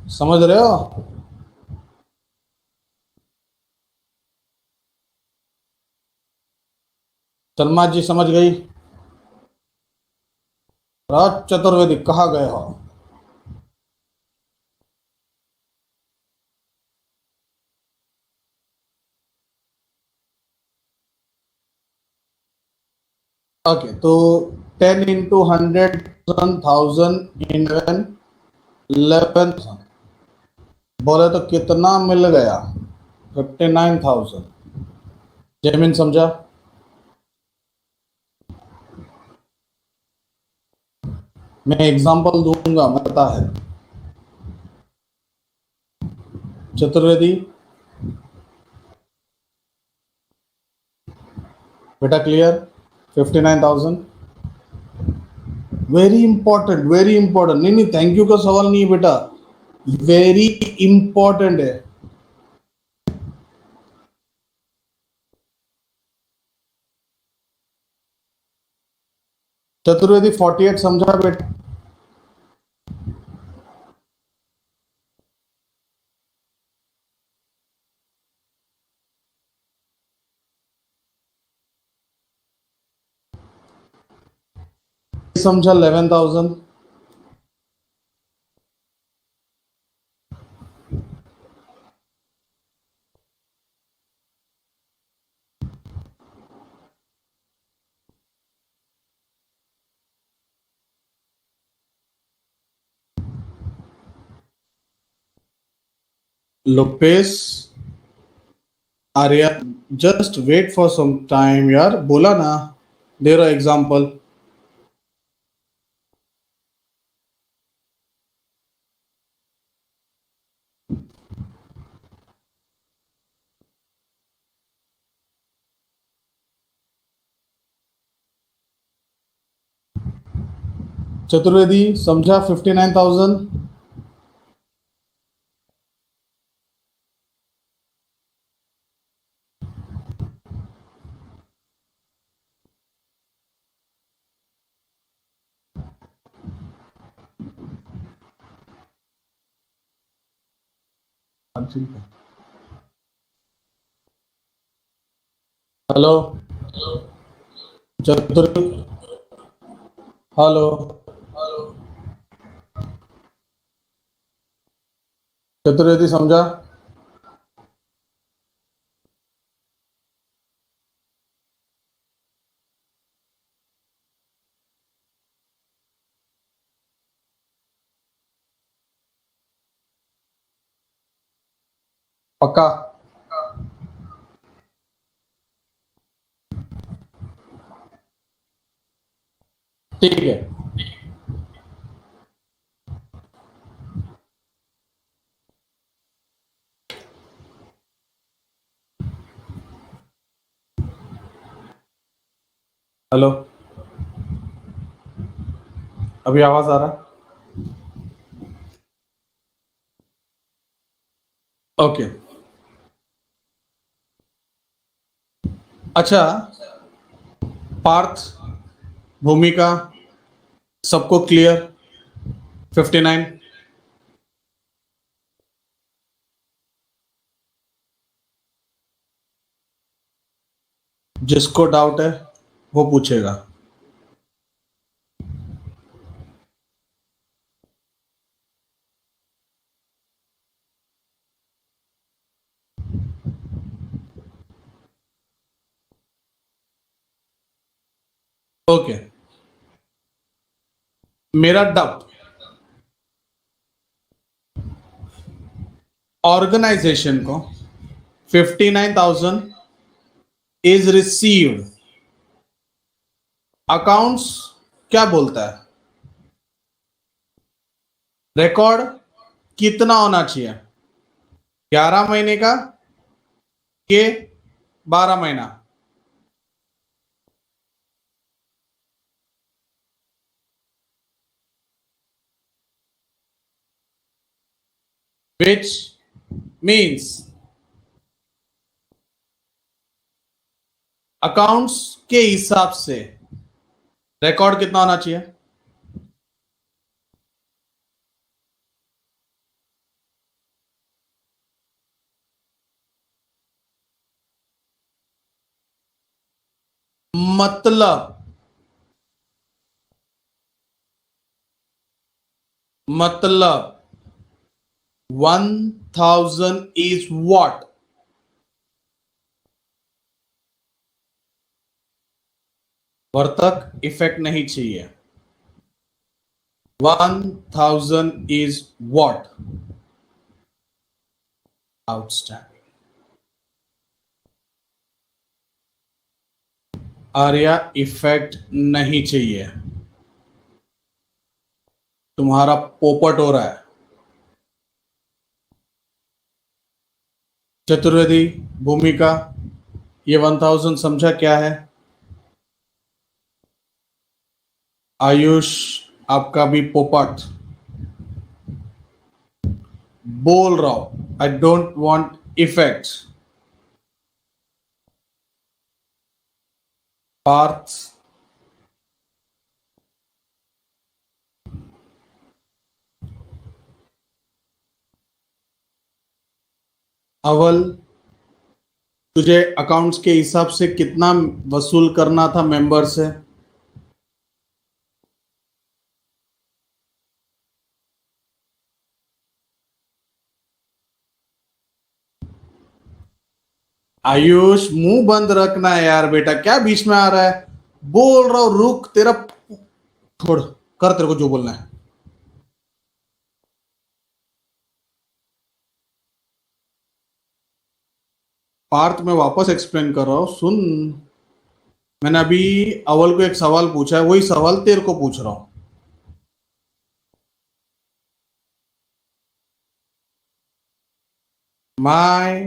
समझ रहे हो? शर्मा जी समझ गई? राज चतुर्वेदी कहाँ गए हो? ओके, तो 10 into 100 1000 11 बोले तो कितना मिल गया? 59,000। जयमिन समझा? मैं एग्जांपल दूंगा, पता है। चतुर्वेदी बेटा clear? 59,000। Very important, very important. नहीं नहीं, थैंक यू का सवाल नहीं है बेटा, वेरी इंपॉर्टेंट है। चतुर्वेदी 48 समझा बेटा? समझा 11,000? Lopes Arya, just wait for some time यार, बोला ना, दे रहा एग्जांपल। चतुर्वेदी समझा 59,000? हेलो चतुर, हेलो चतुर्वेदी समझा? पक्का? ठीक है। हेलो, अभी आवाज आ रहा? ओके। अच्छा, पार्थ, भूमिका, सबको क्लियर? 59? जिसको डाउट है वो पूछेगा। ओके, मेरा डाउट, ऑर्गेनाइजेशन को 59,000 इज रिसीव्ड, अकाउंट्स क्या बोलता है? रिकॉर्ड कितना होना चाहिए? 11 महीने का के 12 महीना? विच मीन्स अकाउंट्स के हिसाब से रिकॉर्ड कितना होना चाहिए? मतलब 1000 is what? वर्तक इफेक्ट नहीं चाहिए. 1000 is what? Outstanding. Arya effect नहीं चाहिए. तुम्हारा पोपट हो रहा है. चतुर्वेदी, भूमिका, ये 1000 समझा क्या है? आयुष, आपका भी पोपट. बोल रहा हूं, I don't want effects. Parth, अवल, तुझे अकाउंट्स के हिसाब से कितना वसूल करना था मेंबर से? आयुष, मुंह बंद रखना है यार बेटा, क्या बीच में आ रहा है? बोल रहा हूं, रुक. तेरा छोड़, कर तेरे को जो बोलना है. पार्थ, मैं वापस एक्सप्लेन कर रहा हूं, सुन. मैंने अभी अवल को एक सवाल पूछा है, वही सवाल तेरे को पूछ रहा हूं. माय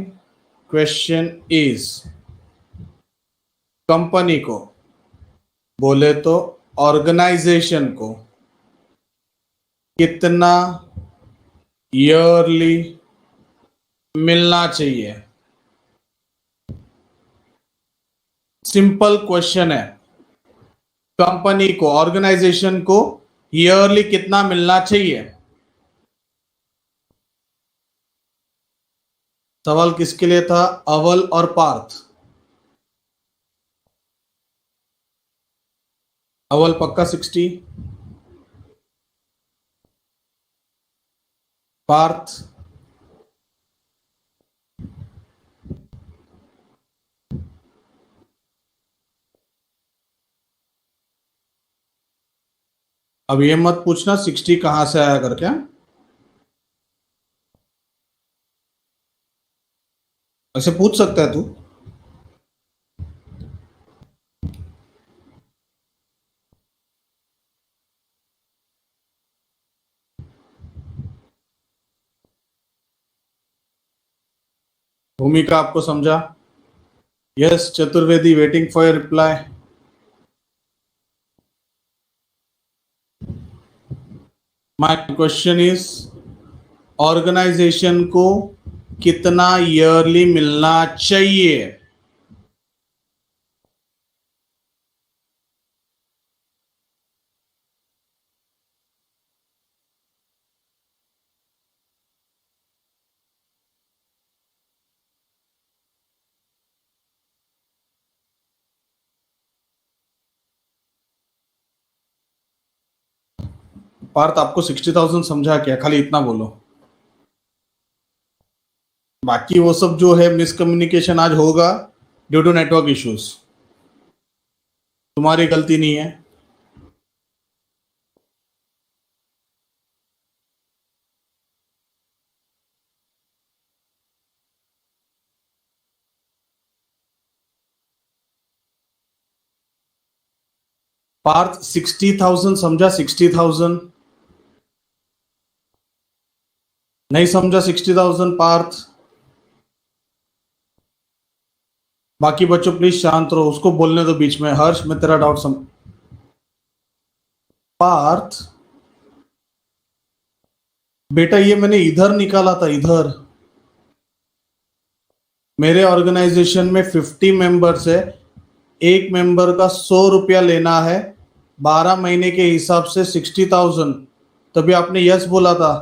क्वेश्चन इज, कंपनी को बोले तो ऑर्गेनाइजेशन को कितना ईयरली मिलना चाहिए? सिंपल क्वेश्चन है. कंपनी को, ऑर्गेनाइजेशन को ईयरली कितना मिलना चाहिए? सवाल किसके लिए था? अवल और पार्थ. अवल पक्का 60, पार्थ अब ये मत पूछना 60 कहां से आया करके. ऐसे पूछ सकता है तू. भूमिका आपको समझा? Yes. Chaturvedi, waiting for your reply. My question is, organisation को कितना ईयरली मिलना चाहिए? पार्थ, आपको 60,000 समझा क्या? खाली इतना बोलो. बाकी वो सब जो है मिसकम्युनिकेशन आज होगा ड्यू टू नेटवर्क इश्यूज. तुम्हारी गलती नहीं है. पार्थ, 60,000 समझा? 60,000 नहीं समझा? 60,000 पार्थ. बाकी बच्चों प्लीज शांत रहो, उसको बोलने दो बीच में. हर्ष, मैं तेरा डाउट पार्थ बेटा, ये मैंने इधर निकाला था, इधर. मेरे ऑर्गेनाइजेशन में 50 मेंबर्स है. एक मेंबर का 100 रुपया लेना है. 12 महीने के हिसाब से 60,000. तभी आपने यस बोला था.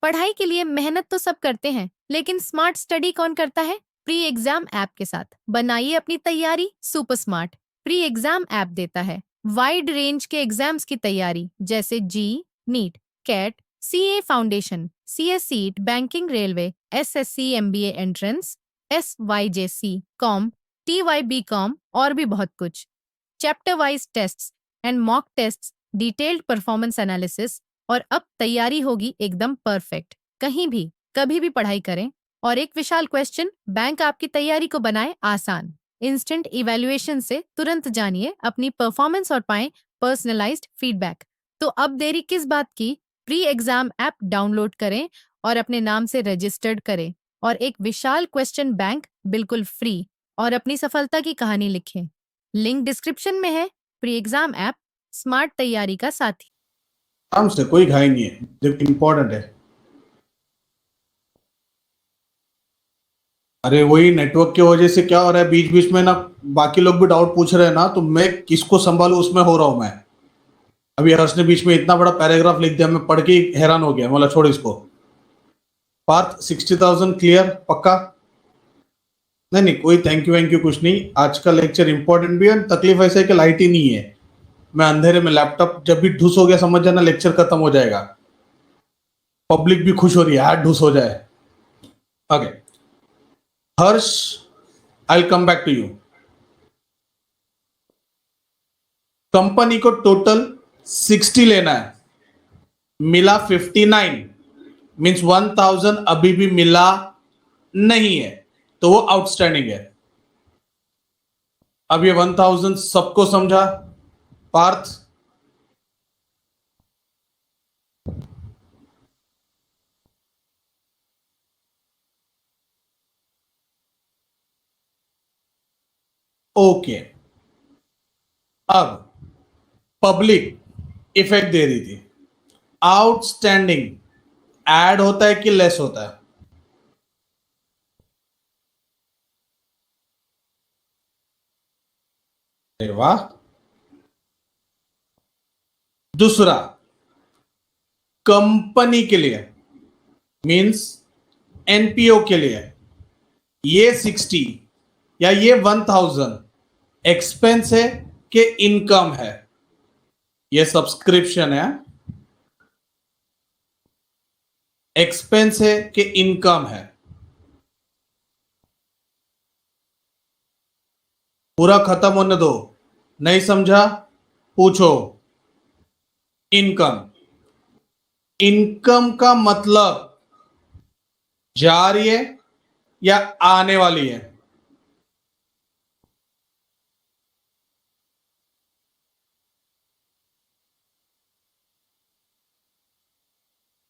पढ़ाई के लिए मेहनत तो सब करते हैं, लेकिन स्मार्ट स्टडी कौन करता है? प्री एग्जाम ऐप के साथ बनाइए अपनी तैयारी super smart. Pre exam app देता है वाइड रेंज के एग्जाम्स की तैयारी, जैसे JEE, NEET, CAT, CA foundation, CSEET, banking, railway, SSC, MBA entrance, SYJC, com, TYB com और भी बहुत कुछ। Chapter wise tests and mock tests, detailed performance analysis, और अब तैयारी होगी एकदम परफेक्ट। कहीं भी कभी भी पढ़ाई करें। और एक विशाल क्वेश्चन बैंक आपकी तैयारी को बनाए आसान। इंस्टेंट इवैल्यूएशन से तुरंत जानिए अपनी परफॉर्मेंस और पाएं पर्सनलाइज्ड फीडबैक। तो अब देरी किस बात की? प्री एग्जाम ऐप डाउनलोड करें और अपने नाम से रजिस्टर्ड करें और एक विशाल क्वेश्चन बैंक बिल्कुल फ्री और अपनी सफलता की कहानी लिखें। लिंक डिस्क्रिप्शन में है। प्री एग्जाम ऐप, स्मार्ट तैयारी का साथी। आराम से, कोई घाई नहीं है, जब इंपॉर्टेंट है। अरे वही नेटवर्क की वजह से क्या हो रहा है, बीच बीच में ना बाकी लोग भी डाउट पूछ रहे हैं ना, तो मैं किसको संभालूं उसमें हो रहा हूं मैं। अभी हर्ष ने बीच में इतना बड़ा पैराग्राफ लिख दिया, मैं पढ़ के ही हैरान हो गया। बोला छोड़ इसको। पार्थ 60,000 क्लियर पक्का? नहीं नहीं, कोई थैंक यू कुछ नहीं। आज का लेक्चर इंपॉर्टेंट भी है। तकलीफ ऐसा है कि लाइट ही नहीं है। मैं अंधेरे में लैपटॉप जब भी ढूस हो गया समझ जाना लेक्चर खत्म हो जाएगा। पब्लिक भी खुश हो रही है, आज ढूस हो जाए। Okay Harsh, I will come back to you. Company को टोटल 60 लेना है, मिला 59, मीन्स 1000 अभी भी मिला नहीं है, तो वो आउटस्टैंडिंग है। अब ये 1000 सबको समझा? पार्थ? ओके अब पब्लिक इफेक्ट दे रही थी। आउटस्टैंडिंग ऐड होता है कि लेस होता है? अरे वाह। दूसरा, कंपनी के लिए मींस एनपीओ के लिए ये 60 या ये 1000 एक्सपेंस है कि इनकम है? ये सब्सक्रिप्शन है, एक्सपेंस है कि इनकम है? पूरा खत्म होने दो, नहीं समझा पूछो। इनकम, इनकम का मतलब जा रही है या आने वाली है?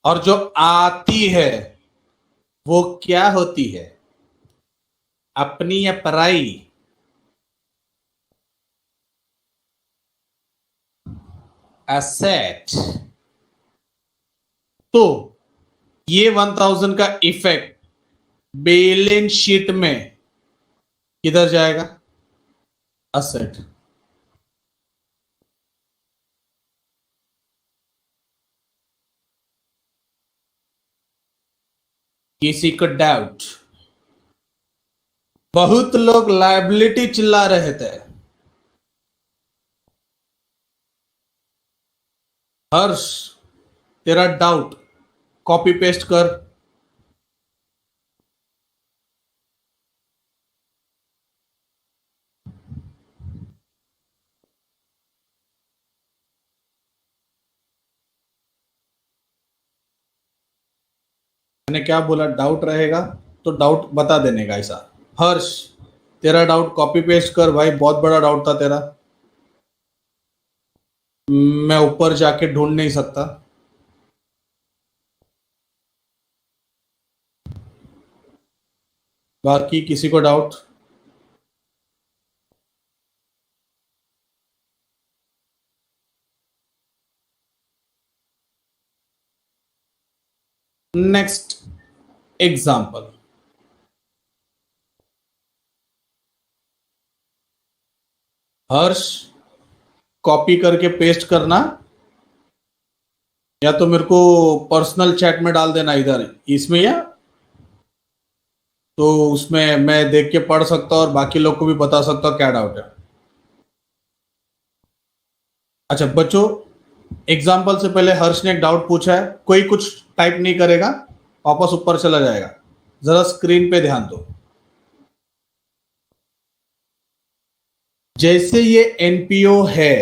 और जो आती है वो क्या होती है, अपनी या पराई? एसेट। तो ये 1000 का इफेक्ट बैलेंस शीट में किधर जाएगा? असेट। किसी को डाउट? बहुत लोग लायबिलिटी चिल्ला रहे थे। हर्ष, तेरा डाउट कॉपी पेस्ट कर। मैंने क्या बोला? डाउट रहेगा तो डाउट बता देने का ऐसा। हर्ष, तेरा डाउट कॉपी पेस्ट कर भाई, बहुत बड़ा डाउट था तेरा। मैं ऊपर जाके ढूंढ नहीं सकता। बाकी किसी को doubt? Next example. Harsh, copy करके पेस्ट करना या तो मेरे को पर्सनल चैट में डाल देना इधर इसमें, या तो उसमें मैं देख के पढ़ सकता हूं और बाकी लोग को भी बता सकता हूं क्या डाउट है। अच्छा बच्चों, एग्जाम्पल से पहले हर्ष ने एक डाउट पूछा है, कोई कुछ टाइप नहीं करेगा, वापस ऊपर चला जाएगा। जरा स्क्रीन पे ध्यान दो। जैसे ये एनपीओ है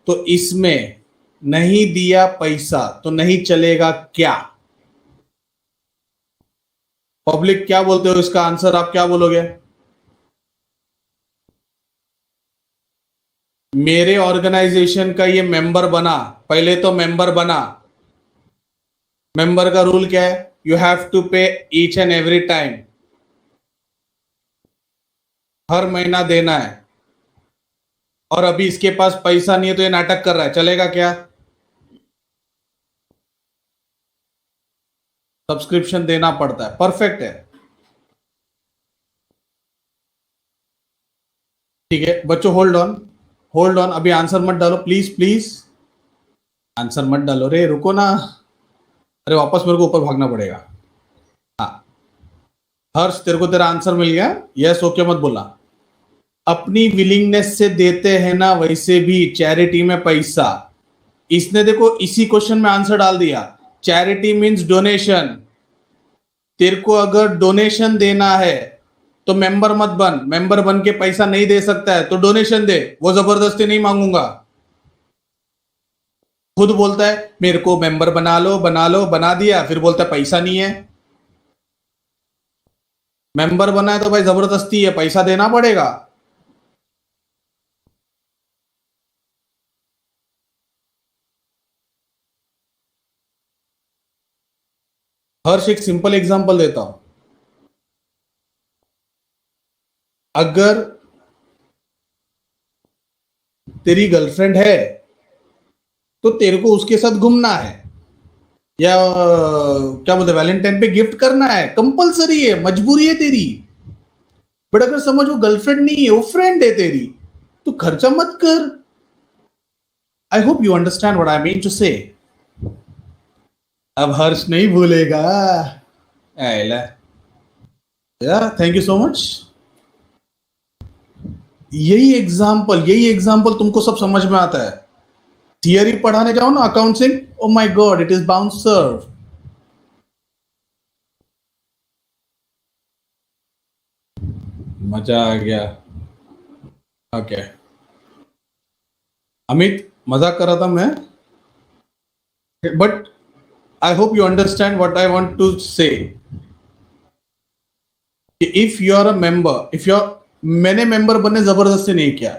तो इसमें नहीं दिया पैसा तो नहीं चलेगा क्या? पब्लिक क्या बोलते हो? इसका आंसर आप क्या बोलोगे? मेरे ऑर्गेनाइजेशन का ये मेंबर बना, पहले तो मेंबर बना। मेंबर का रूल क्या है? यू हैव टू पे ईच एंड एवरी टाइम, हर महीना देना है। और अभी इसके पास पैसा नहीं है तो ये नाटक कर रहा है, चलेगा क्या? सब्सक्रिप्शन देना पड़ता है, परफेक्ट है। ठीक है बच्चों, होल्ड ऑन, होल्ड ऑन, अभी आंसर मत डालो प्लीज, प्लीज आंसर मत डालो रे, रुको ना। अरे वापस मेरे को ऊपर भागना पड़ेगा। हाँ हर्ष, तेरे को तेरा आंसर मिल गया, यस ओके मत बोला। अपनी विलिंगनेस से देते हैं ना, वैसे भी चैरिटी में पैसा। इसने देखो इसी क्वेश्चन में आंसर डाल दिया, चैरिटी मींस डोनेशन। तेरे को अगर डोनेशन देना है तो मेंबर मत बन, मेंबर बन के पैसा नहीं दे सकता है तो डोनेशन दे, वो जबरदस्ती नहीं मांगूंगा। खुद बोलता है मेरे को मेंबर बना लो बना लो, बना दिया, फिर बोलता है पैसा नहीं है। मेंबर बना है तो भाई जबरदस्ती है, पैसा देना पड़ेगा। हर्ष एक सिंपल एग्जांपल देता हूं, अगर तेरी गर्लफ्रेंड है तो तेरे को उसके साथ घूमना है, या क्या बोलते, वैलेंटाइन पे गिफ्ट करना है, कंपलसरी है, मजबूरी है तेरी। बट अगर समझ वो गर्लफ्रेंड नहीं है, वो फ्रेंड है तेरी, तो खर्चा मत कर। I hope you understand what I mean to say. अब हर्ष नहीं भूलेगा। Thank you so much. यही एग्जाम्पल तुमको सब समझ में आता है। थियरी पढ़ाने जाओ ना accounting, oh my God it is bouncer. मजा आ गया। ओके अमित, मजाक कर रहा था मैं, but I hope you understand what I want to say. If you are a member, if you are, मैंने मेंबर बनने जबरदस्ती नहीं किया,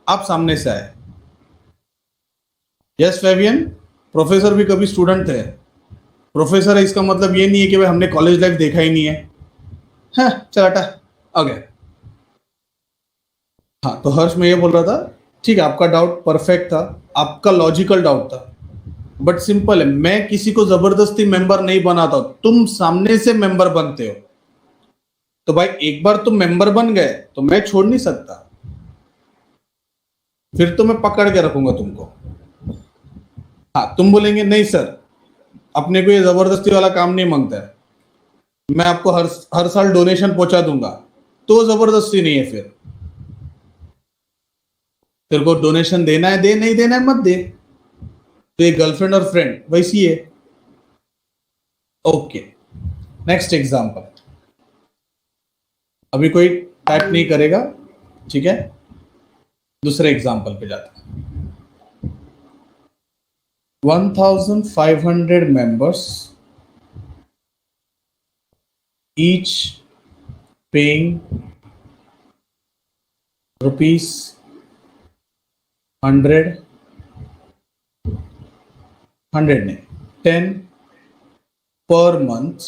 आप सामने से आए। यस फेबियन, प्रोफेसर भी कभी स्टूडेंट थे। प्रोफेसर है इसका मतलब ये नहीं है कि भाई हमने कॉलेज लाइफ देखा ही नहीं है। हाँ चल हटा, ओके। हाँ तो हर्ष मैं ये बोल रहा था, ठीक है आपका डाउट परफेक्ट था, आपका लॉजिकल डाउट था, बट सिंपल है, मैं किसी को जबरदस्ती मेंबर नहीं बनाता, तुम सामने से मेंबर बनते हो। तो भाई एक बार तुम मेंबर बन गए तो मैं छोड़ नहीं सकता, फिर तो मैं पकड़ के रखूंगा तुमको। हाँ तुम बोलेंगे नहीं सर, अपने को ये जबरदस्ती वाला काम नहीं मांगता है, मैं आपको हर हर साल डोनेशन पहुंचा दूंगा, तो जबरदस्ती नहीं है। फिर तेरे को डोनेशन देना है दे, नहीं देना है मत दे। तो ये गर्लफ्रेंड और फ्रेंड वैसी है। ओके नेक्स्ट एग्जांपल, अभी कोई टाइप नहीं करेगा, ठीक है। दूसरे एग्जांपल पे जाते हैं। 1500 members, each paying rupees 100 100 नहीं 10 per month